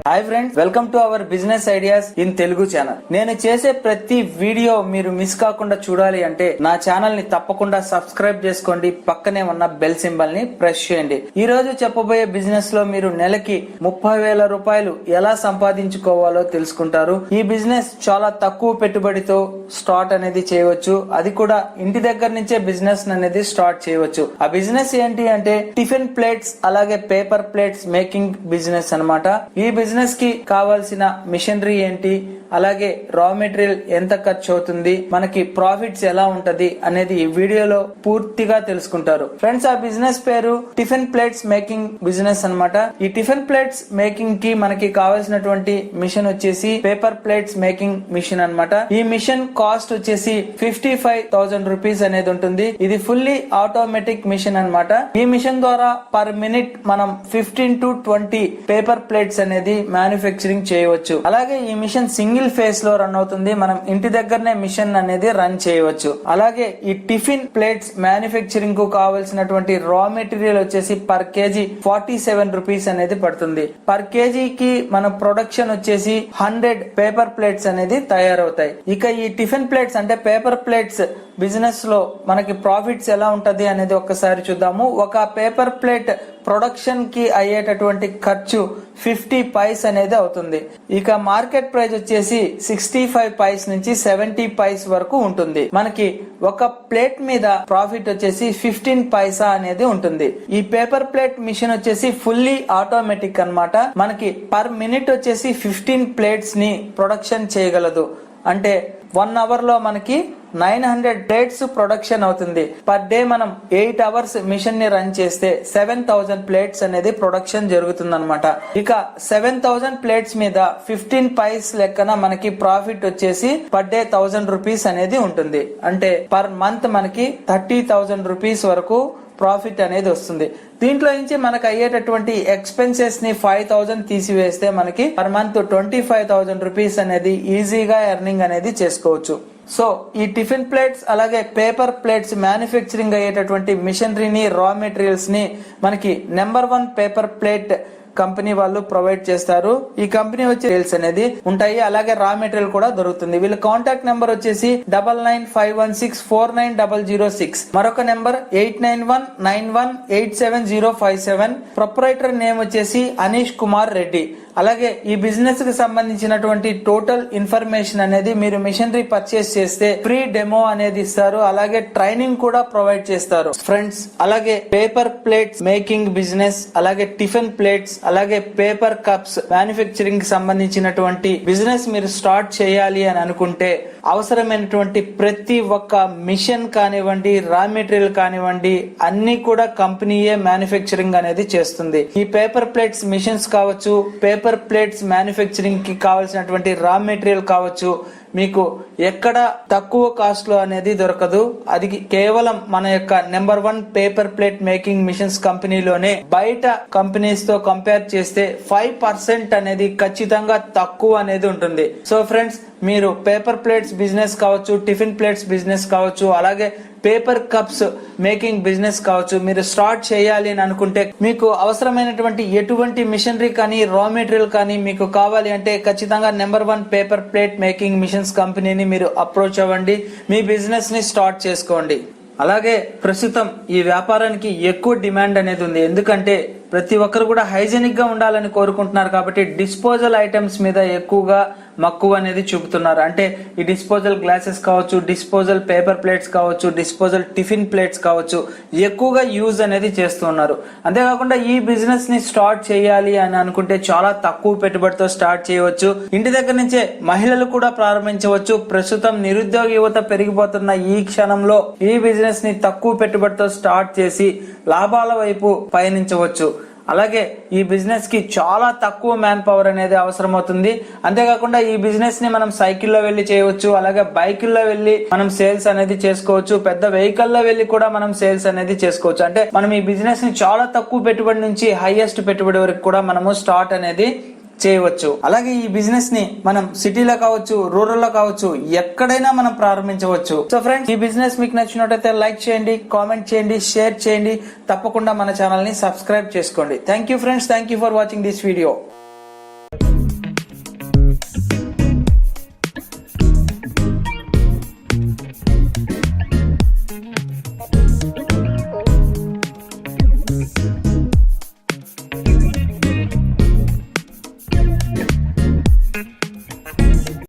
Hi friends, welcome to our business ideas in Telugu channel. నేను చేసే ప్రతి వీడియో మీరు మిస్ కాకుండా చూడాలి అంటే నా ఛానల్ ని తప్పకుండా సబ్స్క్రైబ్ చేసుకోండి. పక్కనే ఉన్న బెల్ సింబల్ ని ప్రెస్ చేయండి. ఈ రోజు చెప్పబోయే బిజినెస్ లో మీరు నెలకి 30,000 రూపాయలు ఎలా సంపాదించుకోవాలో తెలుసుకుంటారు. ఈ బిజినెస్ చాలా తక్కువ పెట్టుబడితో స్టార్ట్ అనేది చేయవచ్చు. అది కూడా ఇంటి దగ్గర నుంచే బిజినెస్ అనేది స్టార్ట్ చేయవచ్చు. ఆ బిజినెస్ ఏంటి అంటే టిఫిన్ ప్లేట్స్ అలాగే పేపర్ ప్లేట్స్ మేకింగ్ బిజినెస్ అన్నమాట. ఈ బిజినెస్ కి కావాల్సిన మిషనరీ ఏంటి, అలాగే రా మెటీరియల్ ఎంత ఖర్చు అవుతుంది, మనకి ప్రాఫిట్స్ ఎలా ఉంటది అనేది ఈ వీడియోలో పూర్తిగా తెలుసుకుంటారు. ఫ్రెండ్స్, ఆ బిజినెస్ పేరు టిఫిన్ ప్లేట్స్ మేకింగ్ బిజినెస్ అన్నమాట. ఈ టిఫిన్ ప్లేట్స్ మేకింగ్ కి మనకి కావాల్సినటువంటి మిషన్ వచ్చేసి పేపర్ ప్లేట్స్ మేకింగ్ మిషన్ అన్నమాట. ఈ మిషన్ కాస్ట్ వచ్చేసి 55,000 రూపీస్ అనేది ఉంటుంది. ఇది ఫుల్లీ ఆటోమేటిక్ మిషన్ అన్నమాట. ఈ మిషన్ ద్వారా పర్ మినిట్ మనం 15 to 20 పేపర్ ప్లేట్స్ అనేది మ్యానుఫ్యాక్చరింగ్ చేయవచ్చు. అలాగే ఈ మిషన్ సింగిల్ ఫేస్ లో రన్ అవుతుంది. మనం ఇంటి దగ్గరనే మిషన్ అనేది రన్ చేయవచ్చు. అలాగే ఈ టిఫిన్ ప్లేట్స్ మ్యానుఫ్యాక్చరింగ్ కు కావాల్సినటువంటి రా మెటీరియల్ వచ్చేసి పర్ కేజీ 47 రూపీస్ అనేది పడుతుంది. పర్ కేజీకి మన ప్రొడక్షన్ వచ్చేసి 100 పేపర్ ప్లేట్స్ అనేది తయారవుతాయి. ఇక ఈ టిఫిన్ ప్లేట్స్ అంటే పేపర్ ప్లేట్స్ బిజినెస్ లో మనకి ప్రాఫిట్స్ ఎలా ఉంటది అనేది ఒక్కసారి చూద్దాము. ఒక పేపర్ ప్లేట్ ప్రొడక్షన్ కి అయ్యేటటువంటి ఖర్చు 50 పైస్ అనేది అవుతుంది. ఇక మార్కెట్ ప్రైస్ వచ్చేసి 65 పైస్ నుంచి 70 పైస్ వరకు ఉంటుంది. మనకి ఒక ప్లేట్ మీద ప్రాఫిట్ వచ్చేసి 15 పైసా అనేది ఉంటుంది. ఈ పేపర్ ప్లేట్ మిషన్ వచ్చేసి ఫుల్లీ ఆటోమేటిక్ అన్నమాట. మనకి పర్ మినిట్ వచ్చేసి 15 ప్లేట్స్ ని ప్రొడక్షన్ చేయగలదు. అంటే 1 అవర్ లో మనకి 900 ప్లేట్స్ ప్రొడక్షన్ అవుతుంది. పర్ డే మనం 8 అవర్స్ మిషన్ ని రన్ చేస్తే 7,000 ప్లేట్స్ అనేది ప్రొడక్షన్ జరుగుతుంది అనమాట. ఇక 7,000 ప్లేట్స్ మీద 15 పైస్ లెక్కన మనకి ప్రాఫిట్ వచ్చేసి పర్ డే 1,000 రూపీస్ అనేది ఉంటుంది. అంటే పర్ మంత్ మనకి 30,000 రూపీస్ వరకు ప్రాఫిట్ అనేది వస్తుంది. దీంట్లో నుంచి మనకు అయ్యేటటువంటి ఎక్స్పెన్సెస్ ని 5,000 తీసివేస్తే మనకి పర్ మంత్ 25,000 రూపీస్ అనేది ఈజీగా ఎర్నింగ్ అనేది చేసుకోవచ్చు. సో ఈ టిఫిన్ ప్లేట్స్ అలాగే పేపర్ ప్లేట్స్ మ్యానుఫ్యాక్చరింగ్ అయ్యేటటువంటి మిషనరీని రా మెటీరియల్స్ ని మనకి నెంబర్ 1 పేపర్ ప్లేట్ కంపెనీ వాళ్ళు ప్రొవైడ్ చేస్తారు. ఈ కంపెనీ వచ్చి సేల్స్ అనేది ఉంటాయి. అలాగే రా మెటీరియల్ కూడా దొరుకుతుంది. వీళ్ళ కాంటాక్ట్ నెంబర్ వచ్చేసి 9951649006. మరొక నెంబర్ 8919187057. ప్రొప్రైటర్ నేమ్ వచ్చేసి అనీష్ కుమార్ రెడ్డి. అలాగే ఈ బిజినెస్ కి సంబంధించినటువంటి టోటల్ ఇన్ఫర్మేషన్ అనేది మీరు మిషనరీ పర్చేస్ చేస్తే ఫ్రీ డెమో అనేది ఇస్తారు. అలాగే ట్రైనింగ్ కూడా ప్రొవైడ్ చేస్తారు. ఫ్రెండ్స్, అలాగే పేపర్ ప్లేట్స్ మేకింగ్ బిజినెస్, అలాగే టిఫిన్ ప్లేట్స్, అలాగే పేపర్ కప్స్ మ్యానుఫ్యాక్చరింగ్ కి సంబంధించినటువంటి బిజినెస్ మీరు స్టార్ట్ చేయాలి అని అనుకుంటే అవసరమైనటువంటి ప్రతి ఒక్క మిషన్ కానివ్వండి, రా మెటీరియల్ కానివ్వండి, అన్ని కూడా కంపెనీయే మ్యానుఫ్యాక్చరింగ్ అనేది చేస్తుంది. ఈ పేపర్ ప్లేట్స్ మిషన్స్ కావచ్చు, పేపర్ ప్లేట్స్ మ్యానుఫ్యాక్చరింగ్ కి కావాల్సినటువంటి రా మెటీరియల్ కావచ్చు, మీకు ఎక్కడ తక్కువ కాస్ట్ లో అనేది దొరకదు. అది కేవలం మన యొక్క number 1 paper plate making machines కంపెనీలోనే. బయట కంపెనీస్ తో కంపేర్ చేస్తే 5% అనేది ఖచ్చితంగా తక్కువ అనేది ఉంటుంది. సో ఫ్రెండ్స్, మీరు పేపర్ ప్లేట్స్ బిజినెస్ కావచ్చు, టిఫిన్ ప్లేట్స్ బిజినెస్ కావచ్చు, అలాగే పేపర్ కప్స్ మేకింగ్ బిజినెస్ కావచ్చు, మీరు స్టార్ట్ చేయాలి అని అనుకుంటే మీకు అవసరమైనటువంటి ఎటువంటి మిషనరీ కానీ రా మెటీరియల్ కానీ మీకు కావాలి అంటే ఖచ్చితంగా number 1 paper plate making machines కంపెనీని మీరు అప్రోచ్ అవ్వండి. మీ బిజినెస్ ని స్టార్ట్ చేసుకోండి. అలాగే ప్రస్తుతం ఈ వ్యాపారానికి ఎక్కువ డిమాండ్ అనేది ఉంది. ఎందుకంటే ప్రతి ఒక్కరు కూడా హైజెనిక్ గా ఉండాలని కోరుకుంటున్నారు. కాబట్టి డిస్పోజల్ ఐటమ్స్ మీద ఎక్కువగా మక్కువ అనేది చూపుతున్నారు. అంటే ఈ డిస్పోజల్ గ్లాసెస్ కావచ్చు, డిస్పోజల్ పేపర్ ప్లేట్స్ కావచ్చు, డిస్పోజల్ టిఫిన్ ప్లేట్స్ కావచ్చు, ఎక్కువగా యూజ్ అనేది చేస్తున్నారు. అంతేకాకుండా ఈ బిజినెస్ ని స్టార్ట్ చేయాలి అని అనుకుంటే చాలా తక్కువ పెట్టుబడితో స్టార్ట్ చేయవచ్చు. ఇంటి దగ్గర నుంచే మహిళలు కూడా ప్రారంభించవచ్చు. ప్రస్తుతం నిరుద్యోగ యువత పెరిగిపోతున్న ఈ క్షణంలో ఈ బిజినెస్ ని తక్కువ పెట్టుబడితో స్టార్ట్ చేసి లాభాల వైపు పయనించవచ్చు. అలాగే ఈ బిజినెస్ కి చాలా తక్కువ మ్యాన్ పవర్ అనేది అవసరం అవుతుంది. అంతేకాకుండా ఈ బిజినెస్ ని మనం సైకిల్లో వెళ్లి చేయవచ్చు, అలాగే బైకుల్లో వెళ్లి మనం సేల్స్ అనేది చేసుకోవచ్చు, పెద్ద వెహికల్ లో వెళ్లి కూడా మనం సేల్స్ అనేది చేసుకోవచ్చు. అంటే మనం ఈ బిజినెస్ ని చాలా తక్కువ పెట్టుబడి నుంచి హైయెస్ట్ పెట్టుబడి వరకు కూడా మనము స్టార్ట్ అనేది చేయవచ్చు. అలాగే ఈ బిజినెస్ ని మనం సిటీలో కావచ్చు, రూరల్ లో కావచ్చు, ఎక్కడైనా మనం ప్రారంభించవచ్చు. సో ఫ్రెండ్స్, ఈ బిజినెస్ మీకు నచ్చినట్లయితే లైక్ చేయండి, కామెంట్ చేయండి, షేర్ చేయండి. తప్పకుండా మన ఛానల్ ని సబ్స్క్రైబ్ చేసుకోండి. Thank you friends, thank you for watching this video.